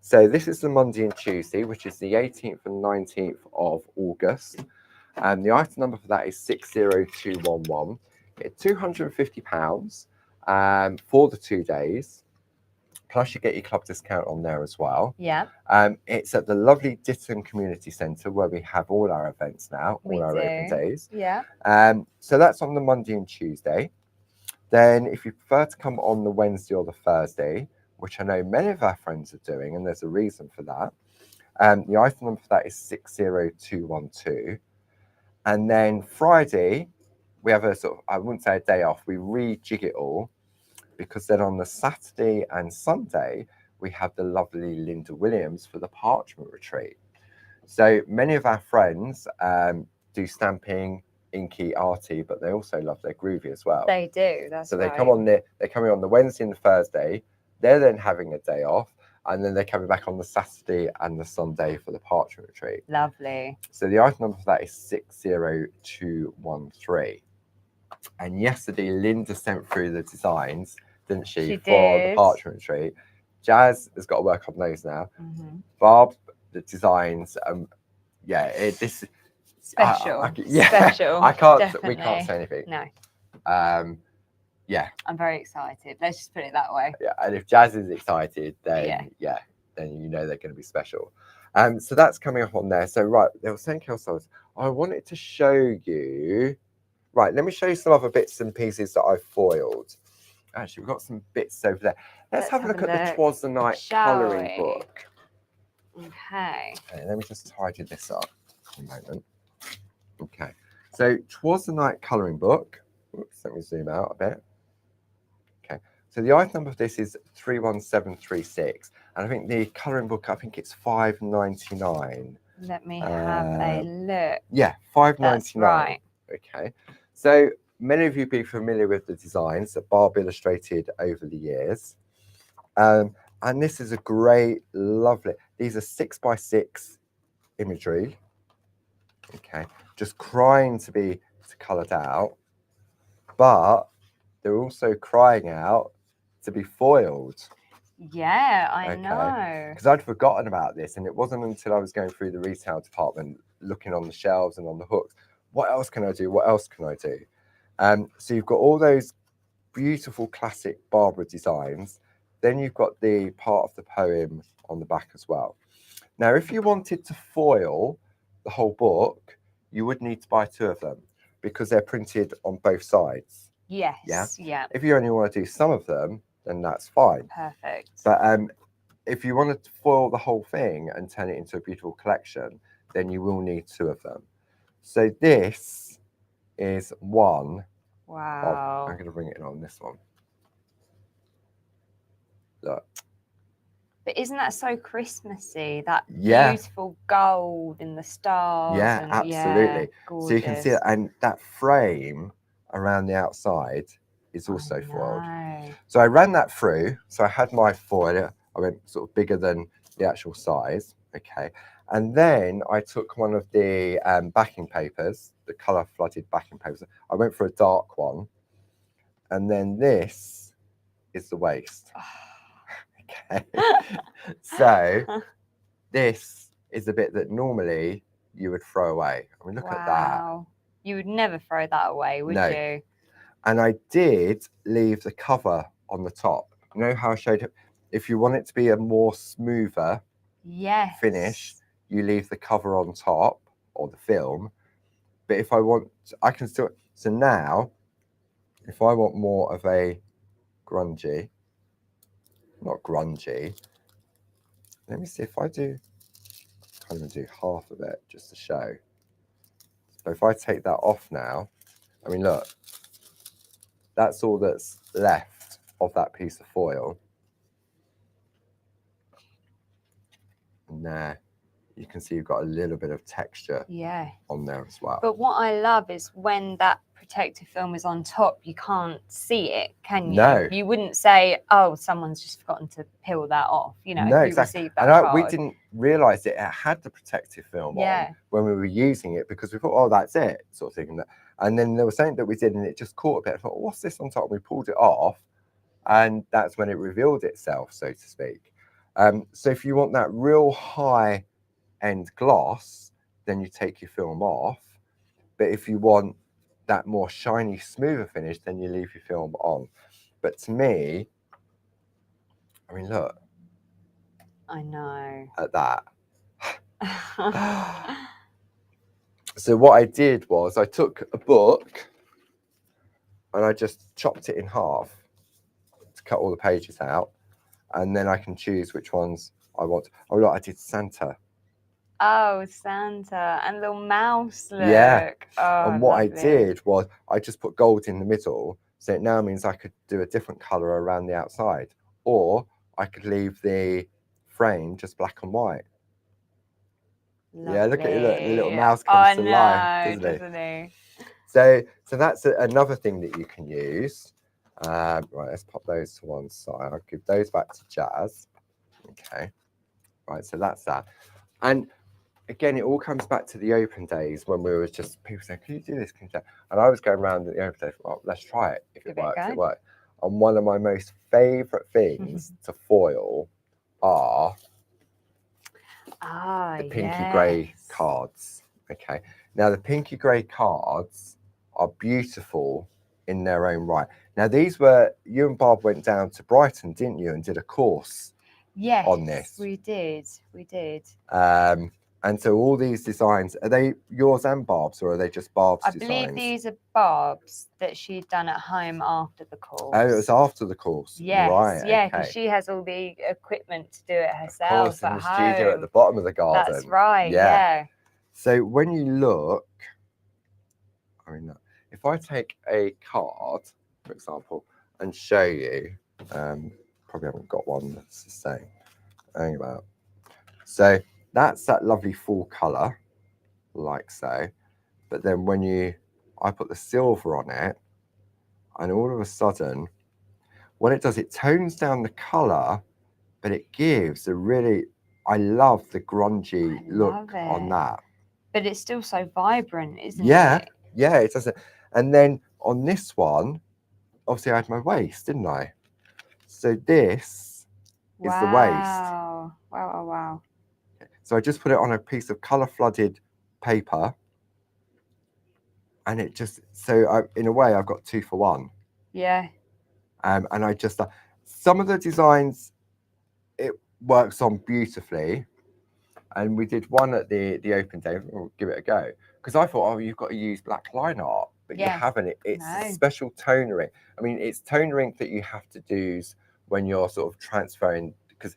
So this is the Monday and Tuesday, which is the 18th and 19th of August. And the item number for that is 60211. It's £250 for the 2 days. Plus you get your club discount on there as well. Yeah. It's at the lovely Ditton Community Centre where we have all our events now, all our open days. Yeah. So that's on the Monday and Tuesday. Then if you prefer to come on the Wednesday or the Thursday, which I know many of our friends are doing, and there's a reason for that. The item number for that is 60212. And then Friday, we have a sort of, I wouldn't say a day off, we rejig it all, because then on the Saturday and Sunday, we have the lovely Linda Williams for the Parchment Retreat. So many of our friends do stamping, inky, arty, but they also love their groovy as well. They do, that's so right. they come on they're coming on the Wednesday and the Thursday. They're then having a day off, and then they're coming back on the Saturday and the Sunday for the Parchment Retreat. Lovely. So the item number for that is 60213. And yesterday, Linda sent through the designs, didn't she, for the Parchment Retreat. Jazz has got to work on those now. Barb, the designs, this special. Special. I can't. Definitely. We can't say anything. No. Yeah. I'm very excited. Let's just put it that way. Yeah, and if Jazz is excited, then then you know they're going to be special. So that's coming up on there. So right, there was something else I wanted to show you. Right, let me show you some other bits and pieces that I've foiled. Actually, we've got some bits over there. Let's have a look at the 'Twas the Night colouring book. Okay. Let me just tidy this up for a moment. Okay, so 'Twas the Night colouring book. Oops, let me zoom out a bit. Okay, so the item number of this is 31736, and I think the colouring book, I think it's £5.99. Let me have a look. Yeah, £5.99. That's right. Okay, so many of you be familiar with the designs that Barb illustrated over the years. And this is a great, lovely, these are 6x6 imagery. Okay, just crying to be coloured out, but they're also crying out to be foiled. Yeah, I know. Because I'd forgotten about this, and it wasn't until I was going through the retail department, looking on the shelves and on the hooks. What else can I do? What else can I do? So you've got all those beautiful classic Barbara designs. Then you've got the part of the poem on the back as well. Now, if you wanted to foil the whole book, you would need to buy 2 of them because they're printed on both sides. Yes. Yeah. If you only want to do some of them, then that's fine. Perfect. But if you wanted to foil the whole thing and turn it into a beautiful collection, then you will need 2 of them. So this is one. Wow. I'm going to bring it in on this one. Look. But isn't that so Christmassy? That beautiful gold and the stars. Yeah, and, absolutely. Gorgeous. So you can see it, and that frame around the outside is also foiled. So I ran that through. So I had my foil. I went sort of bigger than the actual size. Okay. And then I took one of the backing papers, the colour flooded backing papers. I went for a dark one. And then this is the waist. Okay. So this is the bit that normally you would throw away. I mean, look at that. You would never throw that away, would you? And I did leave the cover on the top. You know how I showed it? If you want it to be a more smoother finish, you leave the cover on top or the film. But if I want, I can still. So now, if I want more of a grungy, not grungy, let me see if I do, I'm going to do half of it just to show. So if I take that off now, I mean, look, that's all that's left of that piece of foil. And there you can see you've got a little bit of texture on there as well. But what I love is when that protective film is on top, you can't see it, can you? No. You wouldn't say, oh, someone's just forgotten to peel that off, you know, no, if you exactly. receive that card. We didn't realise that it had the protective film on when we were using it, because we thought, oh, that's it, sort of thing. And then there was something that we did and it just caught a bit. I thought, what's this on top? And we pulled it off, and that's when it revealed itself, so to speak. So if you want that real high end gloss, then you take your film off. But if you want that more shiny, smoother finish, then you leave your film on. But to me, I mean, look. I know. At that. So what I did was I took a book and I just chopped it in half to cut all the pages out, and then I can choose which ones I want. Oh look, I did Santa. Oh, Santa and little mouse look. Yeah. Oh, and what lovely. I did was I just put gold in the middle, so it now means I could do a different colour around the outside, or I could leave the frame just black and white. Lovely. Yeah, look at it, look, the little mouse comes to life, doesn't he? So that's another thing that you can use. Right, let's pop those to one side. I'll give those back to Jazz. Okay. Right, so that's that. And again, it all comes back to the open days when we were just, people saying, can you do this? Can you do that? And I was going around at the open days, well, let's try it. If it works, it works. And one of my most favourite things to foil are the pinky grey cards. Okay. Now, the pinky grey cards are beautiful in their own right. Now, these were, you and Barb went down to Brighton, didn't you, and did a course on this? We did. And so all these designs, are they yours and Barb's, or are they just Barb's designs? I believe these are Barb's that she'd done at home after the course. Oh, it was after the course. Yes, right, yeah, because she has all the equipment to do it herself. Of course, in the studio at the bottom of the garden. That's right, yeah. So when you look, I mean, if I take a card, for example, and show you, probably haven't got one that's the same. Hang about. So that's that lovely full colour, like so. But then when I put the silver on it, and all of a sudden, what it does, it tones down the colour, but it gives a really, I love the grungy look on that. But it's still so vibrant, isn't it? Yeah, it does. And then on this one, obviously I had my waist, didn't I? So this is the waist. Wow. So I just put it on a piece of colour flooded paper, and it just, so in a way I've got 2 for 1. Yeah. And I just, some of the designs, it works on beautifully. And we did one at the open day. We'll give it a go, because I thought, oh, you've got to use black line art, but you haven't. It's a special toner ink. I mean, it's toner ink that you have to do when you're sort of transferring, because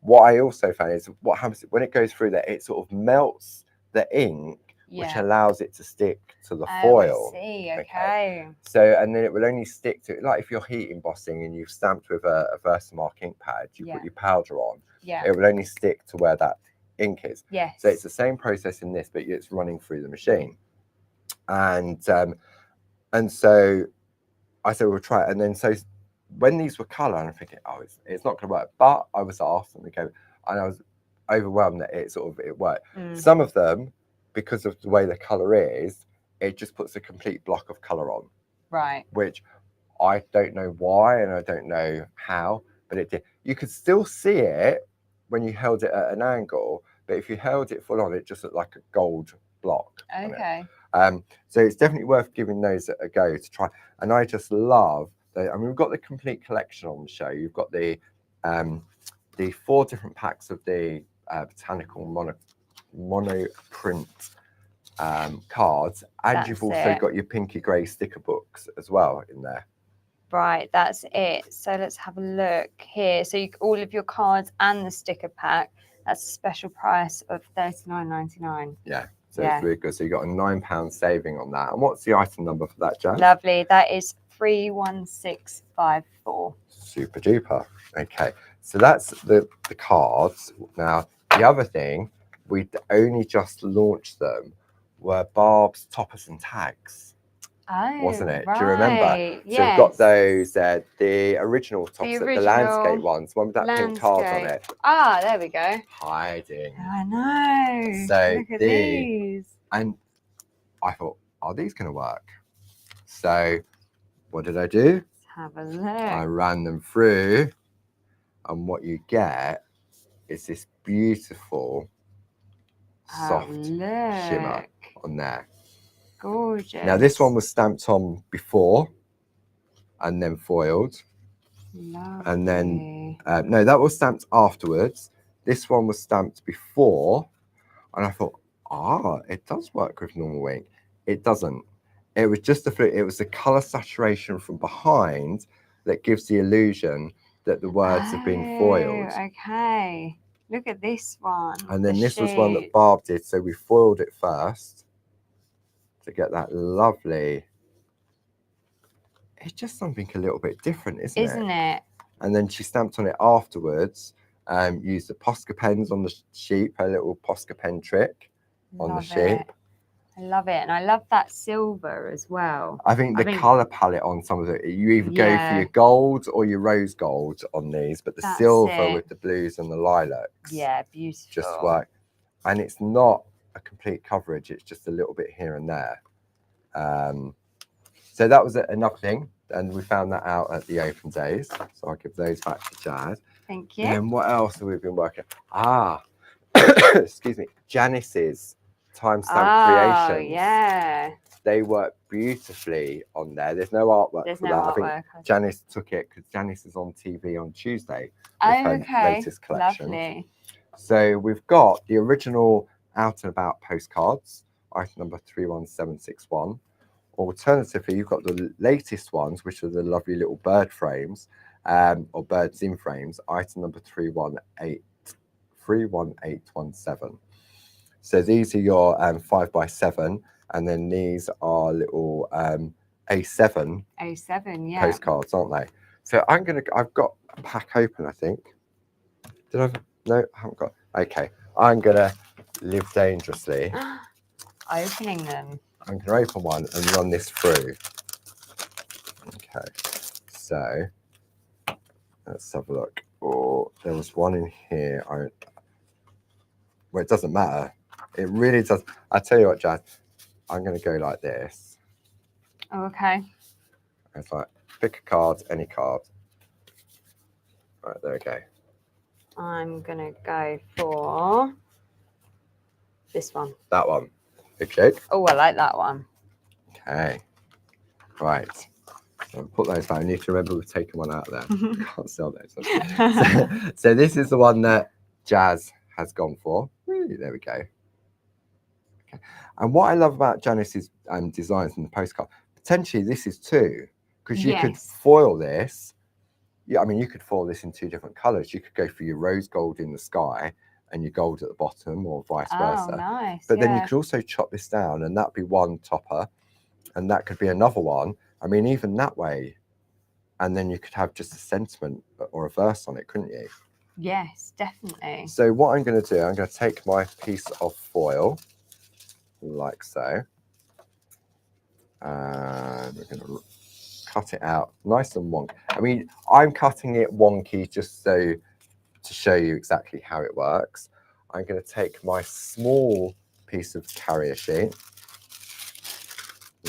what I also found is what happens when it goes through that, it sort of melts the ink, which allows it to stick to the foil. I see, okay. So, and then it will only stick to it, like if you're heat embossing and you've stamped with a Versamark ink pad, you put your powder on, it will only stick to where that ink is. So it's the same process in this, but it's running through the machine. And so I said, we'll try it. And then so when these were colour, and I'm thinking, oh, it's not going to work. But I was asked, and I was overwhelmed that it worked. Some of them, because of the way the colour is, it just puts a complete block of colour on. Right. Which I don't know why, and I don't know how, but it did. You could still see it when you held it at an angle, but if you held it full on, it just looked like a gold block. Okay. So it's definitely worth giving those a go to try. And I just love that. I mean, we've got the complete collection on the show. You've got the 4 different packs of the botanical mono print cards, and you've also got your pinky grey sticker books as well in there. Right, that's it. So let's have a look here. So all of your cards and the sticker pack, that's a special price of $39.99. Yeah, so it's really good. So you got a £9 saving on that. And what's the item number for that, Jazz? Lovely. That is 31654. Super duper. Okay, so that's the cards. Now the other thing we'd only just launched them, were Barb's toppers and tags. Oh, wasn't it? right. Do you remember? Yes. So we've got those, the original tops, the landscape ones, one with that pink card on it. Ah, there we go. Hiding. I know. So look at these. And I thought, are these going to work? So what did I do? Let's have a look. I ran them through, and what you get is this beautiful soft shimmer on there. Gorgeous. Now this one was stamped on before and then foiled. Lovely. And then no, that was stamped afterwards. This one was stamped before, and I thought, it does work with normal ink. It doesn't. It was just it was the color saturation from behind that gives the illusion that the words have been foiled. Okay. Look at this one. And then this was one that Barb did. So we foiled it first to get that lovely. It's just something a little bit different, isn't it? And then she stamped on it afterwards. Used the Posca pens on the sheet, her little Posca pen trick on the sheet. I love it. And I love that silver as well. I think the colour palette on some of it, you either go for your gold or your rose gold on these, but the silver with the blues and the lilacs. Yeah, beautiful. Just work. And it's not a complete coverage, it's just a little bit here and there. So that was another thing. And we found that out at the open days. So I'll give those back to Jazz. Thank you. And what else have we been working on? Excuse me, Janice's timestamp creations. Yeah. They work beautifully on there. There's no artwork for that. I think Janice took it because Janice is on TV on Tuesday with her latest collection. Lovely. So we've got the original Out and About postcards, item number 31761. Alternatively, you've got the latest ones, which are the lovely little bird frames, or birds in frames, item number 31817. So these are your 5x7, and then these are little A7 postcards, aren't they? So I've got a pack open, I think. No, I haven't got. Okay, I'm gonna live dangerously. Opening them. I'm going to open one and run this through. Okay, so let's have a look. Oh, there was one in here. Well, it doesn't matter. It really does. I tell you what, Jazz, I'm going to go like this. Oh, okay. It's like pick a card, any card. All right, there we go. I'm going to go for this one. That one. Big shake. Oh, I like that one. Okay. Right. So put those back. I need to remember we've taken one out of there. Can't sell those. So this is the one that Jazz has gone for. There we go. Okay. And what I love about Janice's designs in the postcard, potentially this is too, because you could foil this. Yeah, I mean, you could foil this in two different colours. You could go for your rose gold in the sky and your gold at the bottom, or vice versa. Oh, nice. But then you could also chop this down, and that'd be one topper, and that could be another one. I mean, even that way, and then you could have just a sentiment or a verse on it, couldn't you? Yes, definitely. So what I'm going to do, I'm going to take my piece of foil, like so, and we're going to cut it out nice and wonky. I mean, I'm cutting it wonky just so to show you exactly how it works. I'm going to take my small piece of carrier sheet,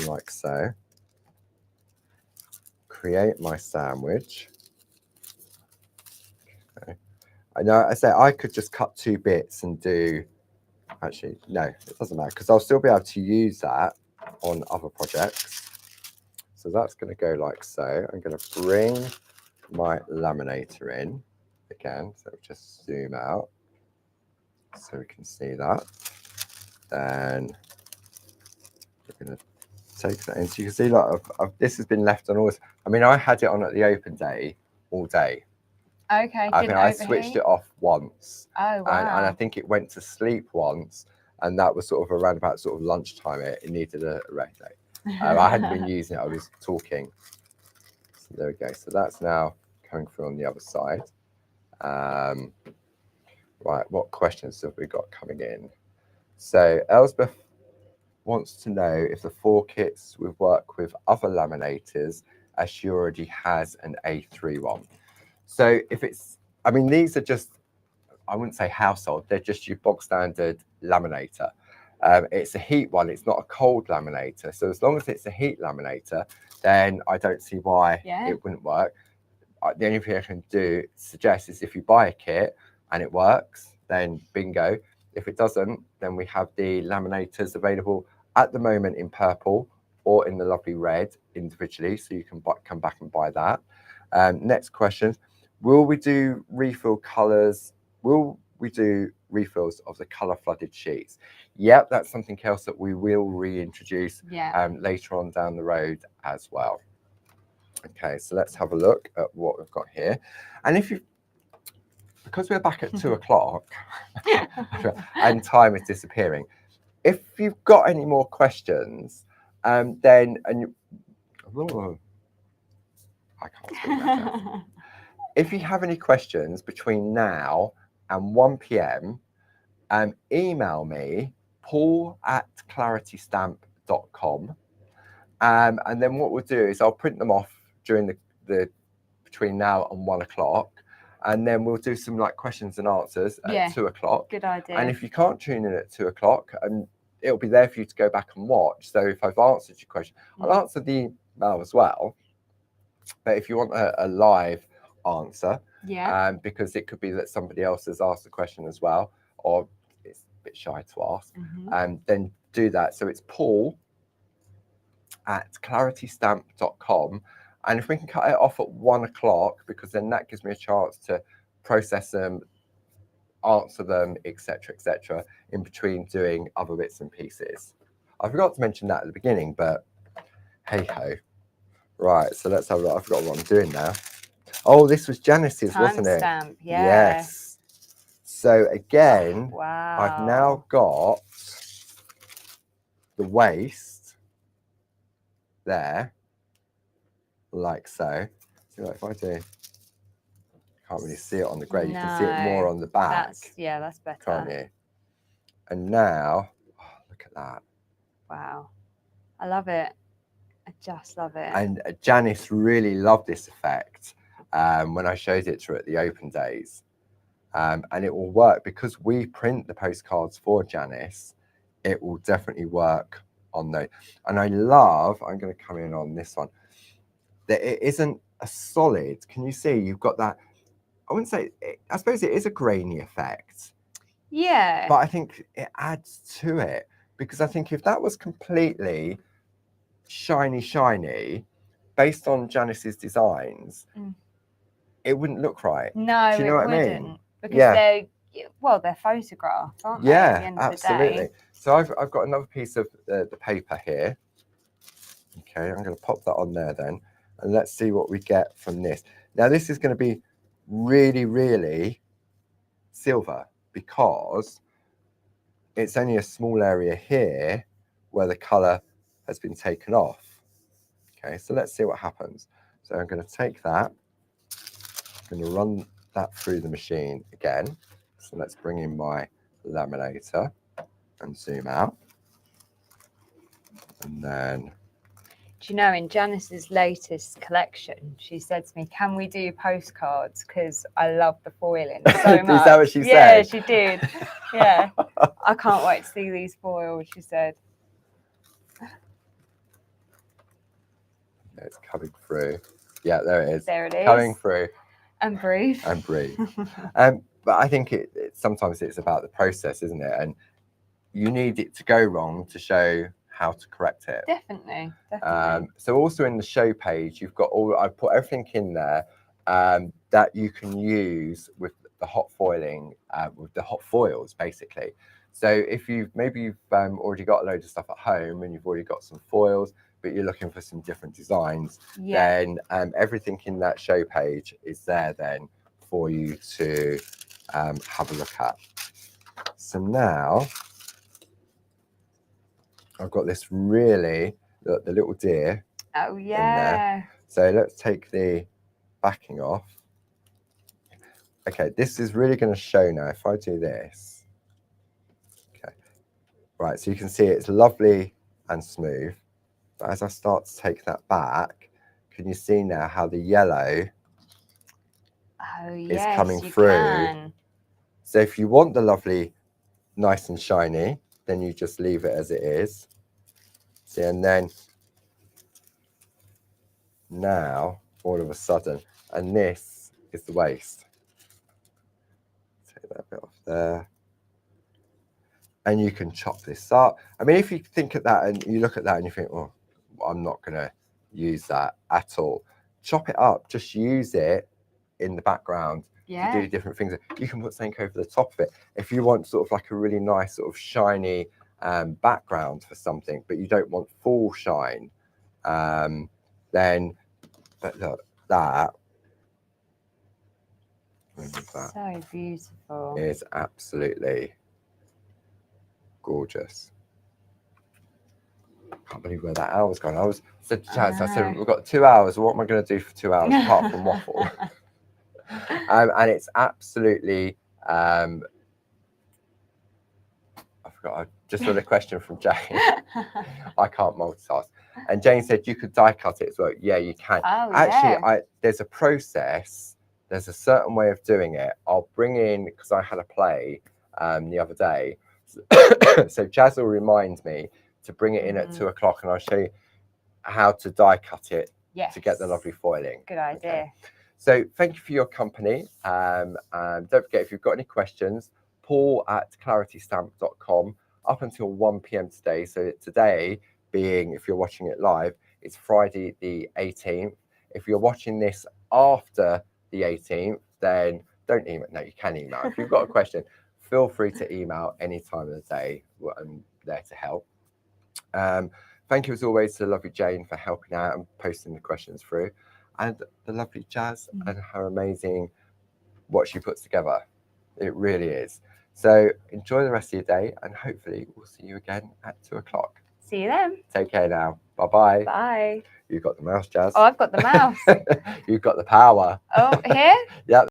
like so, create my sandwich. Okay. I know I say I could just cut two bits and do, actually, no, it doesn't matter, because I'll still be able to use that on other projects. So that's going to go like so. I'm going to bring my laminator in. Again, so just zoom out so we can see that. Then we're going to take that in. So you can see, like, this has been left on all this. I mean, I had it on at the open day all day. Okay. I think I switched it off once. Oh, wow. And I think it went to sleep once, and that was sort of around about sort of lunchtime. It needed a rest day. I hadn't been using it. I was talking. So there we go. So that's now coming through on the other side. Right, what questions have we got coming in? So Elsbeth wants to know if the 4 kits would work with other laminators, as she already has an A3 one. So if it's, I mean, these are just, I wouldn't say household, they're just your bog standard laminator. It's a heat one, it's not a cold laminator. So as long as it's a heat laminator, then I don't see why it wouldn't work. The only thing I can suggest is if you buy a kit and it works, then bingo. If it doesn't, then we have the laminators available at the moment in purple or in the lovely red individually, so you can come back and buy that. Next question, will we do refill colours? Will we do refills of the colour flooded sheets? Yep, that's something else that we will reintroduce later on down the road as well. Okay, so let's have a look at what we've got here. And if you, because we're back at 2 o'clock and time is disappearing, if you've got any more questions, then, I can't speak myself. If you have any questions between now and 1 p.m, email me, paul@claritystamp.com. And then what we'll do is I'll print them off during the between now and 1 o'clock, and then we'll do some like questions and answers at 2 o'clock. Good idea. And if you can't tune in at 2 o'clock, and it'll be there for you to go back and watch. So if I've answered your question, I'll answer the email as well. But if you want a live answer, because it could be that somebody else has asked the question as well, or it's a bit shy to ask, then do that. So it's paul@claritystamp.com. And if we can cut it off at 1 o'clock, because then that gives me a chance to process them, answer them, etc., in between doing other bits and pieces. I forgot to mention that at the beginning, but hey ho. Right, so let's have a look. I forgot what I'm doing now. Oh, this was Janice's, wasn't it? Timestamp, Yes. So again, I've now got the waist there, like so. See, like if I do, can't really see it on the grey. You can see it more on the back. That's better. Can't you? And now, look at that. Wow, I love it. I just love it. And Janice really loved this effect when I showed it to her at the open days. And it will work because we print the postcards for Janice. It will definitely work on those. And I love, I'm going to come in on this one, that it isn't a solid. Can you see you've got that? I wouldn't say, I suppose it is a grainy effect. Yeah. But I think it adds to it, because I think if that was completely shiny, based on Janice's designs, it wouldn't look right. No, do you know what I mean? Because they're photographs, aren't they? At the end absolutely. Of the day. So I've got another piece of the paper here. Okay, I'm going to pop that on there then, and let's see what we get from this. Now this is going to be really, really silver, because it's only a small area here where the colour has been taken off. Okay, so let's see what happens. So I'm going to take that, I'm going to run that through the machine again. So let's bring in my laminator and zoom out. And then, do you know, in Janice's latest collection, she said to me, can we do postcards? Because I love the foiling so much. Is that what she said? Yeah, she did. Yeah. I can't wait to see these foiled, she said. It's coming through. Yeah, there it is. There it is. Coming through. And breathe. And breathe. But I think sometimes it's about the process, isn't it? And you need it to go wrong to show how to correct it. Definitely. So also in the show page, you've got I've put everything in there that you can use with the hot foiling, with the hot foils, basically. So if you've already got a load of stuff at home and you've already got some foils, but you're looking for some different designs, then everything in that show page is there then for you to have a look at. So now I've got this really, the little deer. Oh yeah. In there. So let's take the backing off. Okay, this is really going to show now. If I do this, okay, right, so you can see it's lovely and smooth. But as I start to take that back, can you see now how the yellow is coming through? Can. So if you want the lovely, nice and shiny, then you just leave it as it is. See, and then now, all of a sudden, and this is the waste. Take that bit off there. And you can chop this up. I mean, if you think at that and you look at that and you think, oh, I'm not going to use that at all. Chop it up. Just use it in the background to do different things. You can put something over the top of it. If you want sort of like a really nice sort of shiny background for something, but you don't want full shine, then, but look, that so beautiful. is absolutely gorgeous. I can't believe where that hour's gone. I said to Jazz, I said, we've got 2 hours. What am I going to do for 2 hours apart from waffle? And it's absolutely, I forgot, I just got a question from Jayne. I can't multitask. And Jayne said you could die cut it as well. Yeah, you can. Oh, actually, there's a process. There's a certain way of doing it. I'll bring in, because I had a play the other day. So Jazz will remind me to bring it in at 2 o'clock, and I'll show you how to die cut it to get the lovely foiling. Good idea. Okay. So thank you for your company. And don't forget, if you've got any questions, paul@claritystamp.com up until 1 p.m. today. So today being, if you're watching it live, it's Friday the 18th. If you're watching this after the 18th, then don't email. No, you can email. If you've got a question, feel free to email any time of the day. I'm there to help. Thank you as always to the lovely Jayne for helping out and posting the questions through, and the lovely Jazz and her amazing what she puts together. It really is. So enjoy the rest of your day, and hopefully we'll see you again at 2 o'clock. See you then. Take care now. Bye-bye. Bye. You've got the mouse, Jazz. Oh, I've got the mouse. You've got the power. Oh, here? Yep.